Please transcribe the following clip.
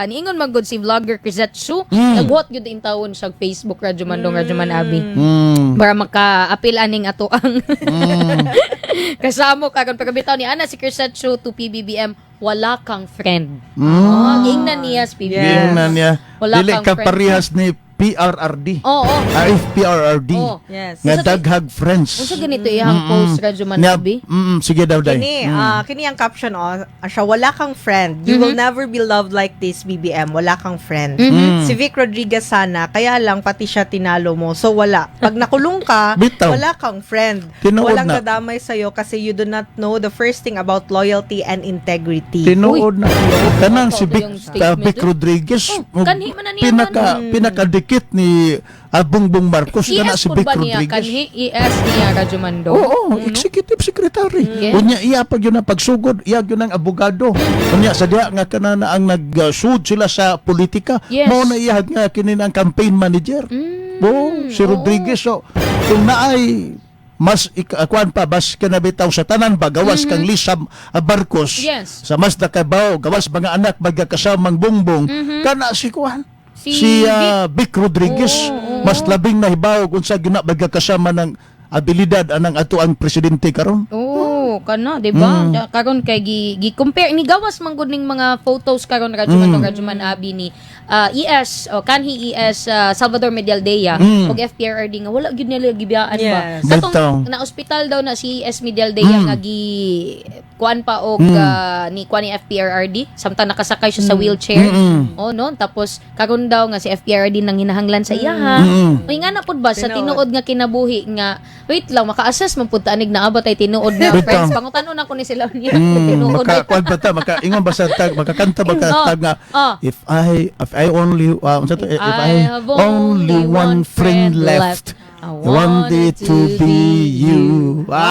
Niingon magod si vlogger Crisetsu, nagwat gyud in tawon sa Facebook Radyo Mandong Radyo Manabi. Para maka-apil aning ato ang kasamo karon pagkabitaw ni ana si Crisetsu to PBBM, wala kang friend. Giingnan niya sa PBBM. Giingnan niya. Wala Dili kang ka friend. parehas ni PRRD. Oo. PRRD. Oh. Yes. Nga daghag friends. Unsa ganito iyang post Radyo Manabi? Sige daw day. Kini ang caption siya, wala kang friend. You will never be loved like this, BBM. Wala kang friend. Si Vic Rodriguez sana, kaya lang pati siya tinalo mo. So wala. Pag nakulong ka, Bitaw. wala kang friend. Tinuod Walang na. dadamay sa'yo kasi you do not know the first thing about loyalty and integrity. Tinuod na. Kanang si Ito yung statement Vic Rodriguez. kanhi man na niya Pinakadikit ni Bongbong Marcos kana ES si po Vic ba niya? Rodriguez. Kanhi ES niya Radyo Mando? Oo, executive secretary. Yes. Unya iya pag yun ang pagsugod, iya yun ang abogado. Unya sadya nga kanana ang nag-sud sila sa politika. Yes. Mao na iya nga kinin ang campaign manager. Si Rodriguez so kung naay mas ikuan pa bas kanabitaw sa tanan ba gawas kang Lisam Barcos Yes. sa mas nakabaw gawas mga anak magkakasamang Bongbong kana si kuan si Vic Rodriguez mas labing nahibaw kung sa gina magkakasama ng abilidad anang ato ang presidente karon. Kana, di ba? Karon kay gi-compare ni gawas man gud ning mga photos karon Radyo Mando Radyo Manabi ni ES o kanhi ES Salvador Medialdea ug FPRRD nga wala gyud nila gibiyaan ba. Yes. Bitaw. Katong na ospital daw na si ES Medialdea nga gi kuan pa og ni kuan ni FPRRD samtang nakasakay siya sa wheelchair. Oh no, tapos karon daw nga si FPRRD nang hinahanglan sa iya ha. Uy nga na pud ba sa tinuod nga kinabuhi nga wait lang maka-assess man pud ta anig naabot ay tinuod na Bitaw. friends pangutan-on ako ni sila niya tinuod ay Maka ba ta ingon ba sa tag makakanta ba ka tag nga if I only if I have only one friend left, I want it to be you.